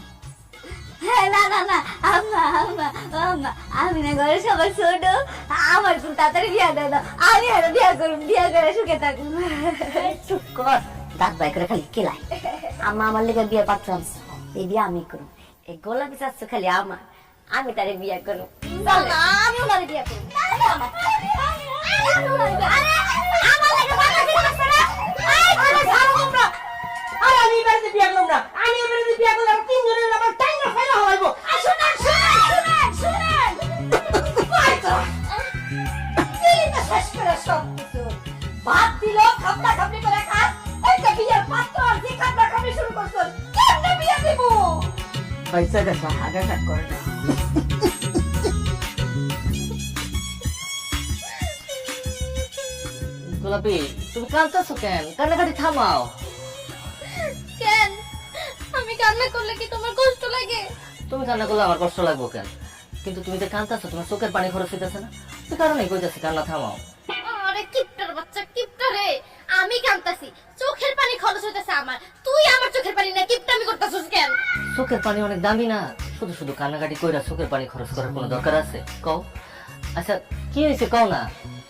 হ্যাঁ, না না না আম্মা আম্মা আম্মা, আমি না ঘরে সবাই ছোট, আমার খুব তাড়াতাড়ি বিয়ে দেয় না। আমি আর বিয়ে করুন, বিয়ে করে সুখে থাকুন। চুপ কর, দাঁত বাই করে খালি কেলাই। আম্মা আমার লেগে বিয়ে পাত্র আনছে, এই বিয়ে আমি করুন। এই গোলাপি চাচ্ছ খালি আমার, আমি তারে বিয়ে করুন। আমি ওনারে বিয়ে করুন। আমি এবারে বিয়ে করলাম না, আমি এবারে বিয়ে করলাম, 3 জনের আমার টাইম ফেলা হইব। ভাত দিল, খাপলা খাপলি করে খা। এই যে বিয়ের পাত্র আর যে খাপলা খাপলি শুরু করছ, কেমনে বিয়ে দিব? পয়সা দেখা হাগা কাট করে না। গোলাপি তুমি কাঁদতেছো কেন? কান্নাকাটি থামাও। কেন আমি কান্না করলে কি তোমার কষ্ট লাগে? তুমি কান্না করলে আমার কষ্ট লাগবো কেন? কিন্তু তুমি যে কাঁদতেছো, তোমার চোখের পানি খরচ হইতেছে না? তুই কারণেই কইতেছি কান্না থামাও। আরে কিপটার বাচ্চা কিপটা রে, আমি কাঁদতাছি, চোখের পানি খরচ হইতেছে আমার, তুই আমার চোখের পানি না কিপটামি করতেছিস কেন? চোখের পানি অনেক দামি না, শুধু শুধু কান্নাকাটি কইরা চোখের পানি খরচ করার কোনো দরকার আছে? কও। আচ্ছা কি হয়েছে কও না।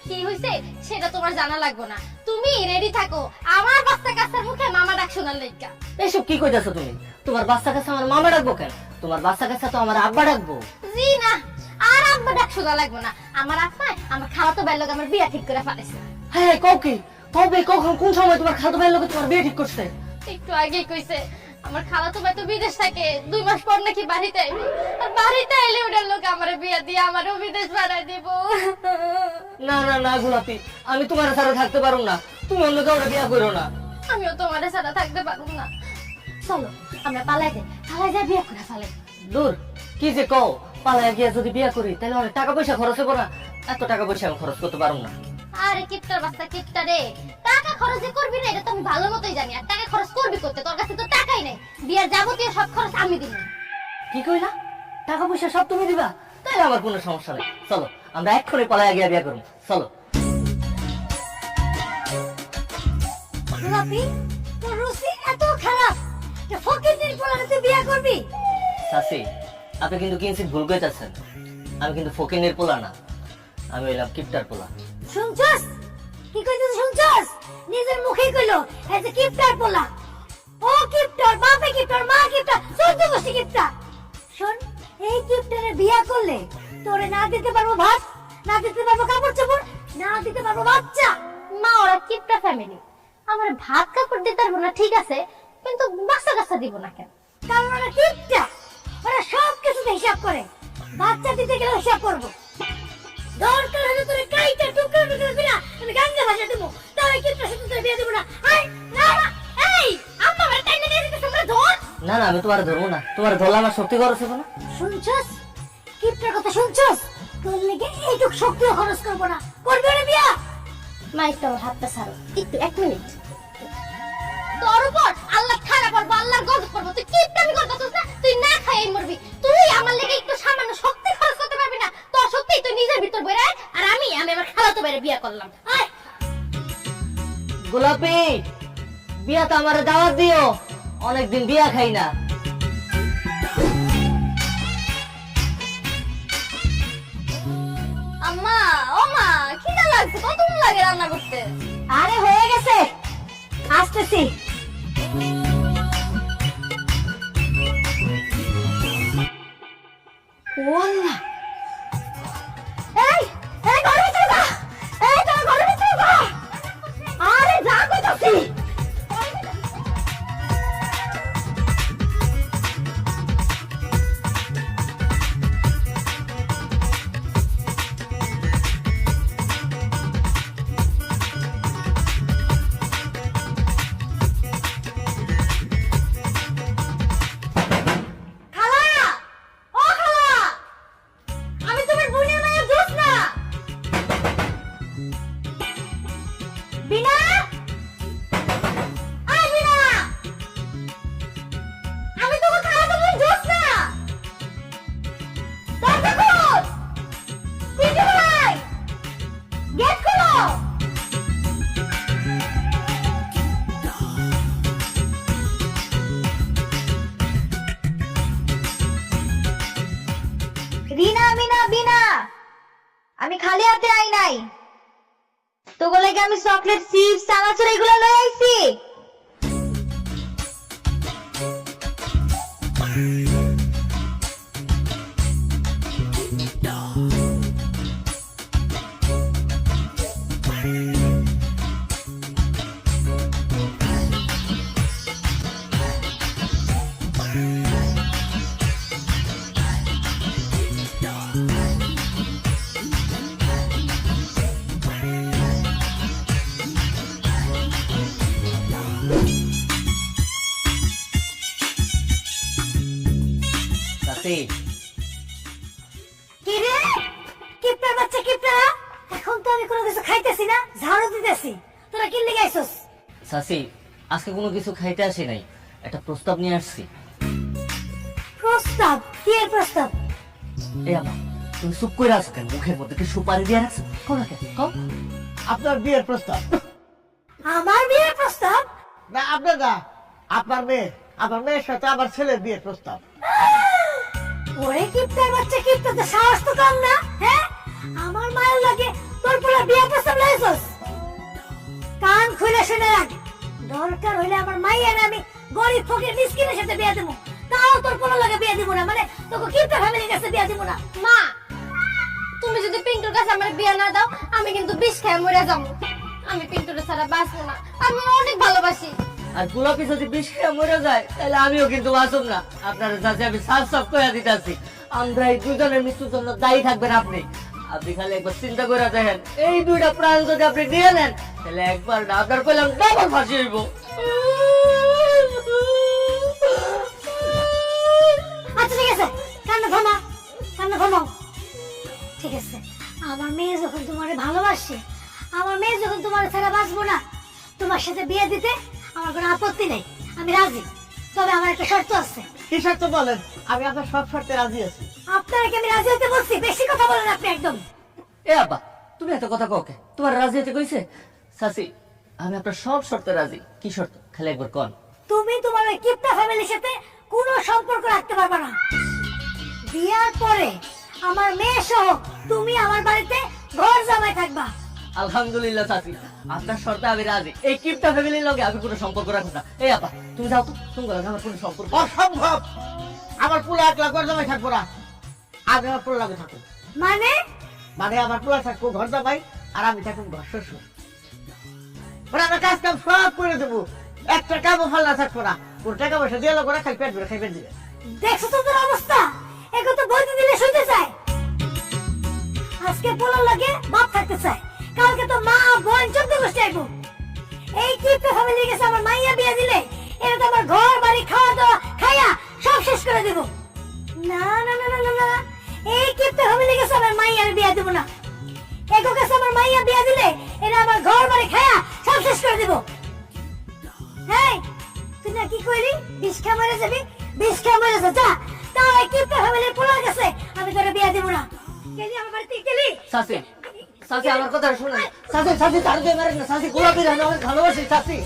কি হইছে সেটা তোমার জানা লাগবে না, তুমি রেডি থাকো আমার বাচ্চা কাচ্চার মুখে মামা ডাক শোনার লাইগা। এইসব কি কইতাছো তুমি? তোমার বাচ্চা কাছে আমার মামা ডাকবো কেন? তোমার বাচ্চা কাছে তো আমার আব্বা ডাকবো। জি না, আর আব্বা ডাক শোনা লাগবে না, আমার আব্বা আমার খালাতো ভাইয়ের লগে আমার বিয়া ঠিক করে ফেলেছে। হ্যাঁ কও কি? কবে কখন কোন সময় তোমার খালাতো ভাইয়ের লগে তোমার বিয়ে ঠিক করছে? একটু আগেই কইছে আমার খালাতো ভাই তো বিদেশ থাকে, 2 মাস পর নাকি বাড়িতে আইবে, আর বাড়িতে এলে ওটার লোক আমার বিয়া দিয়ে আমারও বিদেশ পাঠাই দিব। না না না গোলাপি, আমি তোমার সাথে থাকতে পারো না, তুমি অন্য কাউকে বিয়ে করো না। আমিও তোমার সাথে থাকতে পারবো না, চলো আমরা পালাই যাই, পালাই যাই বিয়া করে ফেলাই। দূর, কি যে কও, পালায়া গিয়া যদি বিয়ে করি তাহলে অনেক টাকা পয়সা খরচ হবে না? এত টাকা পয়সা আমি খরচ করতে পারবো না। আরে কিপটার বাচ্চা কিপটা রে, টাকা খরচ করবি না এটা তো আমি ভালো মতোই জানি, আর টাকা খরচ করবি করতে, তোর কাছে তো টাকাই নেই, বিয়ার যাবতীয় সব খরচ আমি দিব। কি কইলা? টাকা পয়সা সব তুমি দিবা? তাহলে আমার কোনো সমস্যা নেই, চলো আমরা এক্ষুনি পালায়া গিয়া বিয়ে করবো, চলো। গোলাপি তোর রুচি এত খারাপ যে ফকিরদের পোলাতে বিয়া করবি? চাচি, আপনি কিন্তু কিঞ্চিত ভুল কইতাছেন, আমি কিন্তু ফকিনের পোলা না, আমি হইলাম কিপটার পোলা। শুনছস কি কইছিস? শুনছস? নিজের মুখেই কইলো এই যে কিপটার পোলা। ও কিপটার বাপে কিপটার মা কিপটার চোদ্দ গোষ্ঠী কিপটা। শোন, এই কিপটারে বিয়া করলে তোরে না দিতে পারবো ভাত, না দিতে পারবো কাপড় চোপড়, না দিতে পারবো বাচ্চা। মা ওরা কিপটা ফ্যামিলি, আমার ভাত কাপড় দিতে পারবো না ঠিক আছে, কিন্তু বাচ্চা কাচ্চা দিব না কেন? কারণ ওরা কিপটা, ওরা সব কিছুতে হিসাব করে, বাচ্চা দিতে গেলে হিসাব করবো। দরকার হলে তোরে কাইটা টুকরো টুকরো করে আমি গাঙ্গা ভাষা দেবো, তাহলে কিপটার সাথে তোরে বিয়ে দেবো না। আয় না না, এই আম্মা আমার টাইনে নিয়ে দিতে তোমরা ধর। না না, আমি তোমার ধরবো না, তোমার ধরলে আমার শক্তি খরচ হবে না। শুনছস কিপটার কথা? শুনছস? তোর লেগে এইটুক শক্তিও খরচ করবো না, করবি না বিয়া? মা একটু আমার হাতটা ছাড়ো, একটু 1 মিনিট। তোর উপর আল্লাহ খারাপ করবো, আল্লাহর গজব করবো, তুই কিপটামি করতেছিস না, তুই না খাইই মরবি। তুই আমার লেগে একটু সামান্য শক্তি খরচ করতে পারবি না, তোর শক্তি তুই নিজের ভিতর বইরা আয়, আর আমি আমার খালাতো ভাইয়ের বিয়া করলাম। আয় গোলাপি, বিয়া তো আমার দাওয়াত দিও, অনেকদিন বিয়া খাই না। আম্মা, ও মা, খিদা লাগছে, কতক্ষণ লাগে রান্না করতে? আরে হয়ে গেছে, আসতেছি। ওয়াল্লাহ, এই এই ঘরের ভিতরে যা, এই তোর ঘরের ভিতরে যা। আরে যা কইতাছি। খালা, ও খালা, আমি তোমার বোনের মায়ের দোষ না। বিনা, আয় বিনা, আমি তোমার খালাতো বোন দোষ না। দরজা খোল, পিছু ভাই, গেট খোলো। রিনা, মিনা, বিনা, আমি খালি হাতে আই নাই, তোগো লাগে আমি চকলেট, চিপস, চানাচুর এগুলো লই আইছি। চাচি, কি রে কিপটার বাচ্চা কিপটা, এখন তো আমি কোনো কিছু খাইতেছি না, ঝাড়ু দিতেছি, তোরা কি লেগে আইছস? চাচি আজকে কোনো কিছু খাইতে আসি নাই, একটা প্রস্তাব নিয়ে আসছি। প্রস্তাব? কি এর প্রস্তাব? এই আপা তুমি চুপ করে আছো কেন? মুখের মধ্যে কি সুপারি দিয়ে রাখছো? কও না কেন, কও। আপনার বিয়ের প্রস্তাব। আমার বিয়ের প্রস্তাব? না আপনার না, আপনার মেয়ের সাথে আমার ছেলের বিয়ের প্রস্তাব। ওরে কিপটার বাচ্চা, কিপটা তো সাহস তো কম না, হ্যাঁ? আমার মায়ের লাগে তোর পুরো বিয়ের প্রস্তাব লাইছস? কান খুলে শুনে রাখ, দরকার হইলে আমার মাইয়ারে আমি গরিব ফকির মিসকিনের সাথে বিয়ে দেবো, তাও তোর কোনো লাগে বিয়ে দিব না, মানে তোকে কিপটা ফ্যামিলির কাছে বিয়ে দিব না। মা, তুমি যদি পিন্টুর কাছে আমার বিয়ে না দাও, আমি কিন্তু বিষ খেয়ে মরে যাবো। আমি পিন্টুর ছাড়া বাঁচবো না, আমি অনেক ভালোবাসি। আর গোলাপি যদি বিষ খেয়ে মরে যায় তাহলে আমিও কিন্তু বাঁচব না। আপনার চাচি আমি সাফ সাফ করে দিতেছি, আমরা এই দুজনের মৃত্যুর জন্য দায়ী থাকবেন আপনি। আপনি খালি একবার চিন্তা করে দেখেন, এই দুইটা প্রাণ যদি আপনি নিয়ে নেন তাহলে একবার না আপনার কইলাম ডাবল ফাঁসি হইব। আচ্ছা ঠিক আছে, কান্না থামাও। ঠিক আছে, আমার মেয়ে যখন তোমারে ভালোবাসে, আমার মেয়ে যখন তোমার ছাড়া বাঁচবো না, তোমার সাথে বিয়ে দিতে আমার কোনো আপত্তি নেই, আমি রাজি। তবে আমার একটা শর্ত আছে। কি শর্ত বলেন? আমি আপনার সব শর্তে রাজি আছি। আপনারা কি আমি রাজি হতে বলছি? বেশি কথা বলেন আপনি একদম। এ আপা তুমি এত কথা কওকে, তোমার রাজি হতে কইছে? চাচি আমি আপনার সব শর্তে রাজি। কি শর্ত খালি একবার কোন। তুমি তোমার ওই কিপটা ফ্যামিলির সাথে কোনো সম্পর্ক রাখতে পারবে না। বিয়ার পরে আমার মেয়ে সহ তুমি আমার বাড়িতে ঘর জামাই থাকবা। আলহামদুলিল্লাহ চাচি, আপনার শর্তে আমি রাজি। এই কিপটা ফ্যামিলির লগে আমি কোনো সম্পর্ক রাখবো না। এই আপা তুমি যাও তো, তুমি বলো আমার কোনো সম্পর্ক। অসম্ভব, আমার পুলা 1 লাখ ঘর জামাই থাকবো না, আমি আমার পুলা লাগে থাকবো। মানে আমার পুলা থাকবো ঘর জামাই, আর আমি থাকবো ঘর শ্বশুর। মানে আমার কাজ কাম সব করে দেবো, একটা কামও ফাল্লা থাকবো না। ওর টাকা পয়সা দিয়ে লোক খাই পেট ভরে খাইবেন দিবে। দেখছো তো তোর অবস্থা, এখন তো বইতে দিলে শুনতে চায়। আজকে পোলার লাগে বাপ থাকতে চায়, কালকে তো মা বোন 14 গোষ্ঠী আইবো। এই কিপটা ফ্যামিলির কাছে আমার মাইয়া বিয়ে দিলে এটা তো আমার ঘর বাড়ি খাওয়া দাওয়া খাইয়া সব শেষ করে দেব। না না না না না না, এই কিপটা ফ্যামিলির কাছে আমার মাইয়া আমি বিয়ে দেব না। এগো কাছে আমার মাইয়া বিয়ে দিলে এটা আমার ঘর বাড়ি খাইয়া সব শেষ করে দেব। হেই, তুই না কি কইলি? বিষ খেয়ে মরে যাবি, বিষ খেয়ে মরে যা। তাও এই কিপটা ফ্যামিলির পোলার কাছে আমি তোরে বিয়ে দেব না। গেলি আমার বাড়িতে গেলি? চাচি চাচি আমার কথা শুনুন। চাচি তার দিয়ে মারেন না। চাচি গোলাপি রান্না অনেক ভালোবাসি চাচি।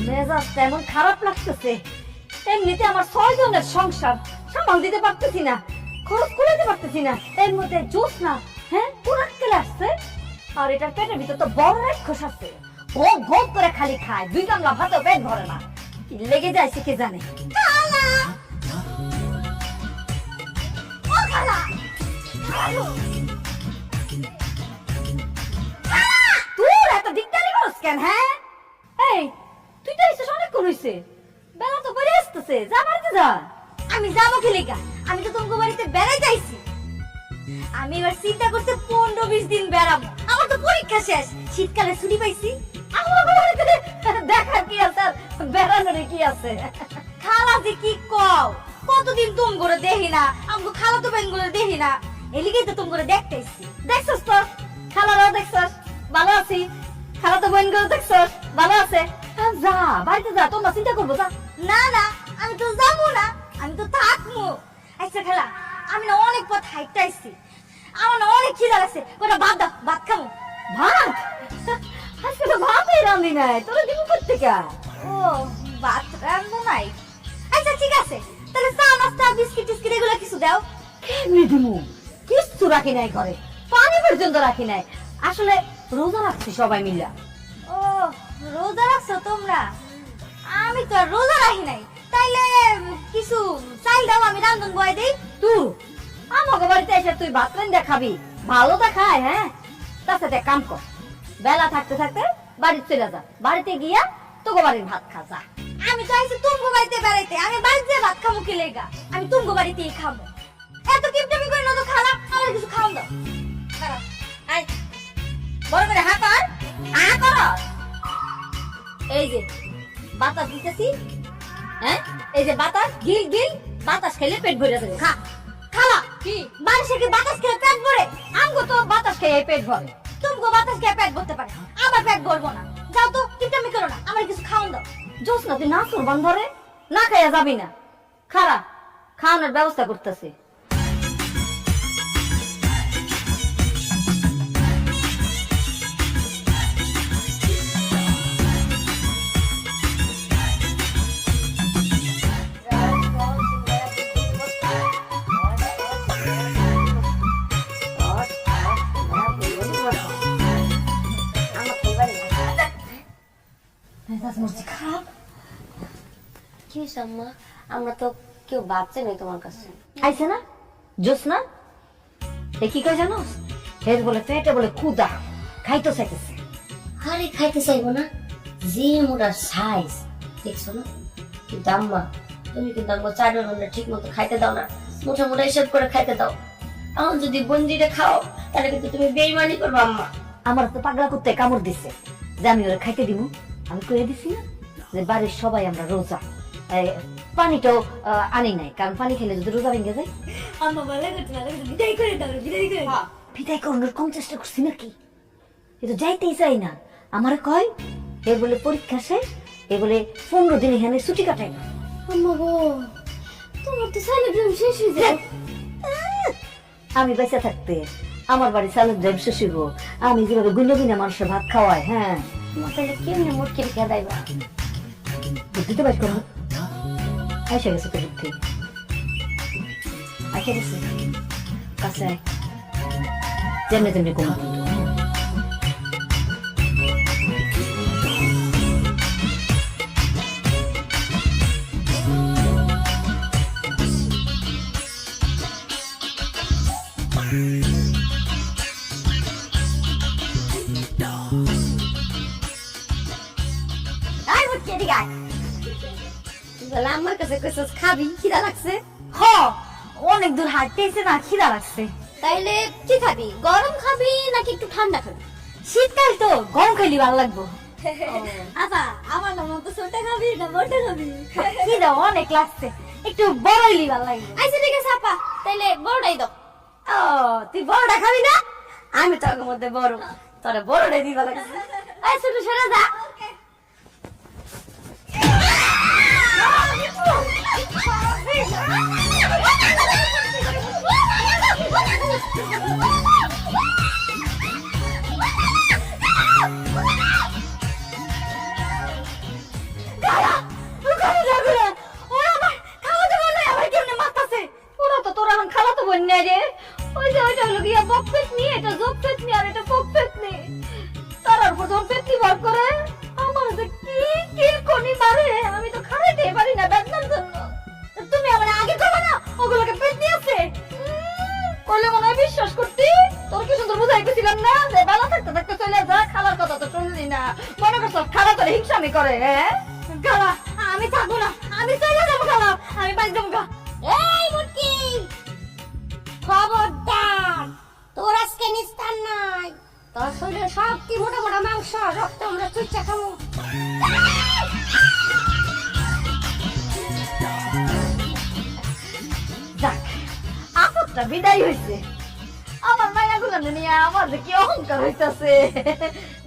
মেজাজ তেমন খারাপ লাগতেছে, এমনিতে আমার 6 জনের সংসার সামাল দিতে পারতেছি না, খরচ কুলাতে পারতেছি না, এর মধ্যে জোস না, হ্যাঁ পুরাক কেলে আসছে। আর এটার পেটের ভিতর তো বড় রাক্ষস আছে, ভোগ ভোগ করে খালি খায়, 2 গামলা ভাতও পেট ভরে না। কি লেগে যাইছে কে জানে। তোর এত দিকদারি করছ কেন? হ্যাঁ এই তুই তো এসে অনেকক্ষণ হইছে, বেলা তো পরে আসতেছে, যা বাড়িতে যা। আমি যাবো কি লেগা? আমি তো তোমার বাড়িতে বেড়াইতে আইছি। আমি এবার চিন্তা করতে 15-20 দিন বেড়াবো, আমার তো পরীক্ষা শেষ, শীতকালে ছুটি পাইছি। আমার বাড়িতে দেখার কি আছে আর বেড়ানোর কি আছে? খালা যে কি কও, কতদিন তুম করে দেখি না, আমগো খালা তো বেন করে দেখি না, এলিগেই তো তুম করে দেখতেছি। দেখছস তো খালারাও দেখছস ভালো আছি, খালা তো বোন গুলো দেখছস ভালো আছে। যা বাড়িতে যা, তোমরা চিন্তা করবো যা। না না, আমি তো যাবো না, আমি তো থাকবো। আচ্ছা খালা, আমি না অনেক পথ হাইটে আইছি, আমার না অনেক খিদা লাগছে, ওটা ভাত দাও, ভাত খাবো। ভাত? আজকে তো ভাতই রান্ধি নাই, তোরা দিব কোত্থেকে? ও ভাত রান্ধবো নাই? আচ্ছা ঠিক আছে, তাহলে চা নাস্তা বিস্কিট টিস্কিট এগুলো কিছু দাও। কেমনি দিমু? কিচ্ছু রাখি নাই ঘরে, পানি পর্যন্ত রাখি নাই। আসলে রোজা রাখছি সবাই মিলা। ও রোজা রাখছো তোমরা? আমি তো আর রোজা রাখি নাই, তাইলে কিছু চাইল দাও, আমি রান্ধন বয় দেই। তুই আমাকে বাড়িতে এসে তুই ভাত রান্ধা খাবি? ভালো তা খায়, হ্যাঁ? তার সাথে কাম কর, বেলা থাকতে থাকতে বাড়িতে চলে যা, বাড়িতে গিয়া তোকে বাড়ির ভাত খা যা। আমি তো আইছি তুমগো বাড়িতে বেড়াইতে, আমি বাড়িতে ভাত খামু কি লেগা? আমি তুমগো বাড়িতেই খাবো। এত কিপটামি করে না তো খালা, আমার কিছু খাওন দাও। দাঁড়াও, আই বড় করে হা কর, হা কর। এই যে বাতাস দিতেছি, হ্যাঁ এই যে বাতাস, গিল গিল, বাতাস খেলে পেট ভরে যাবে। খা খালা কি মানুষের কি বাতাস খেয়ে পেট ভরে? আমগো তো বাতাস খেয়ে পেট ভরে, তুমগো বাতাস খেয়ে পেট ভরতে পারে, আমার পেট ভরবো না। যাও তো, কিপটামি করো না, আমার কিছু খাওয়ান দাও। জোস না তুই না সুরবান ধরে না খাইয়া যাবি না। খারা খাওয়ানোর ব্যবস্থা করতেছে। কি হয়েছে আম্মা? আমরা তো কেউ বাচ্চা নেই তোমার কাছে। আইছে না জোস না, এ কি কয় জানো? হের বলে পেটে বলে ক্ষুধা, খাইতে চাইতেছে। আরে খাইতে চাইবো না, যে মোটা সাইজ দেখছো না? কিন্তু আম্মা তুমি কিন্তু আমাকে 4 ঘন্টা ঠিক মতো খাইতে দাও না, মোটা মোটা হিসেব করে খাইতে দাও। এখন যদি বন্দিটা খাও তাহলে কিন্তু তুমি বেইমানি করবে আম্মা। আমার তো পাগলা করতে কামড় দিছে যে আমি ওরা খাইতে দিব। আমি কয়ে দিছি না যে বাড়ির সবাই আমরা রোজা, পানিটাও আনি নাই, কারণ পানি খেলে যদি রোজা ভেঙে যায়। আম্মা বলে বিদায় করে দাও, বিদায় করে দাও। বিদায় করানোর কম চেষ্টা করছি নাকি? এ তো যাইতেই চাই না। আমার কয় এ বলে পরীক্ষা শেষ, এ বলে 15 দিন এখানে ছুটি কাটাই না। আম্মা গো, তোমার তো সাইলের ড্রিম শেষ হয়ে যায়। আমি বেঁচে থাকতে আমার বাড়ি চালের ড্রাইভ শেষ হইব, আমি যেভাবে গুলো গুনা মানুষের ভাত খাওয়াই। হ্যাঁ তোমার তাহলে কেমনে মুটকি রেখে দেয়বা? বুদ্ধিতে বাইর করো। আইসা গেছে তো বুদ্ধি, আইসা গেছে কাছে যেমনি তেমনি কমা। আই বুদ্ধি এদিকে আয়। বলে আমার কাছে কইছস খাবি, খিদা লাগছে। হ, অনেক দূর হাঁটতেছে না, খিদা লাগছে। তাইলে কি খাবি? গরম খাবি নাকি একটু ঠান্ডা খাবি? শীতকাল তো গরম খাইলে ভালো লাগবো। আপা আমার নাম তো ছোট খাবি না মোটা খাবি? খিদা অনেক লাগছে, একটু বড় হইলে ভালো লাগবে। আচ্ছা ঠিক আছে আপা, তাইলে বড়টাই দাও। ও তুই বড়টা খাবি না? আমি তো আগের মধ্যে বড়, তোরা বড়টাই দিবা লাগছে। এই ছোট সরে যা। আমি তো খাইতে পারি না বেদনার জন্য। তুমি আমার আগে করো না, ওগুলোকে পেট নিয়েছে করলে মনে হয় বিশ্বাস করতি। তোর কি সুন্দর বুঝাই গেছিলাম না যে বেলা থাকতে থাকতে চলে যা, খালার কথা তো শুনলি না। মনে করছ খালা তোর হিংসামি করে? হ্যাঁ খালা আমি থাকবো না, আমি চলে যাবো। খালা আমি বাইক যাবো গা। এই মুটকি, খবরদার, তোর আজকে নিস্তার নাই। তোর শরীরে সব কি মোটা মোটা মাংস, রক্ত আমরা চুচ্চা খাবো। যাক, আপদটা বিদায় হয়েছে। আমার মায়াগুলো নিয়ে আমার যে কি অহংকার হইতাছে।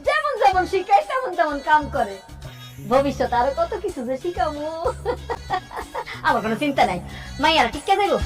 যেমন যেমন শিখাই তেমন তেমন কাম করে। ভবিষ্যতে আরো কত কিছু যে শিখাবো। আমার কোনো চিন্তা নাই, মাইয়ারা টিকা দেবো।